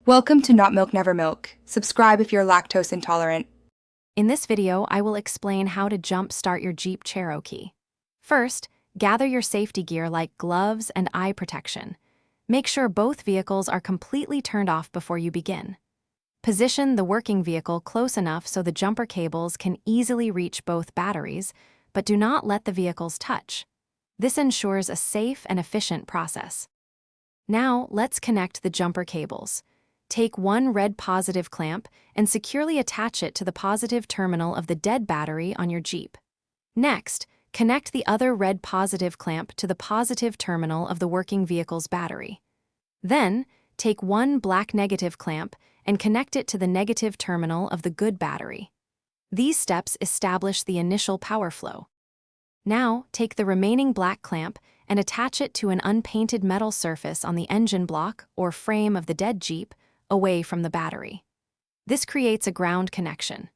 Welcome to Not Milk Never Milk. Subscribe if you're lactose intolerant. In this video, I will explain how to jump-start your Jeep Cherokee. First, gather your safety gear like gloves and eye protection. Make sure both vehicles are completely turned off before you begin. Position the working vehicle close enough so the jumper cables can easily reach both batteries, but do not let the vehicles touch. This ensures a safe and efficient process. Now, let's connect the jumper cables. Take one red positive clamp and securely attach it to the positive terminal of the dead battery on your Jeep. Next, connect the other red positive clamp to the positive terminal of the working vehicle's battery. Then, take one black negative clamp and connect it to the negative terminal of the good battery. These steps establish the initial power flow. Now, take the remaining black clamp and attach it to an unpainted metal surface on the engine block or frame of the dead Jeep, away from the battery. This creates a ground connection.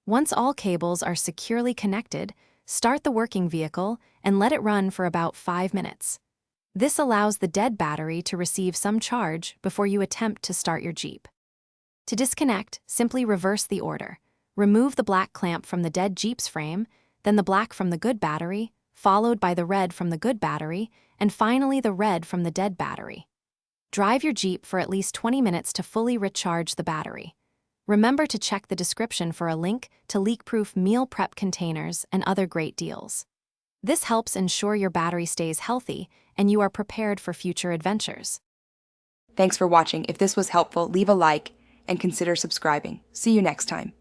Once all cables are securely connected, start the working vehicle and let it run for about 5 minutes. This allows the dead battery to receive some charge before you attempt to start your Jeep. To disconnect, simply reverse the order. Remove the black clamp from the dead Jeep's frame, then the black from the good battery, followed by the red from the good battery, and finally the red from the dead battery. Drive your Jeep for at least 20 minutes to fully recharge the battery. Remember to check the description for a link to leak-proof meal prep containers and other great deals. This helps ensure your battery stays healthy and you are prepared for future adventures. Thanks for watching. If this was helpful, leave a like and consider subscribing. See you next time.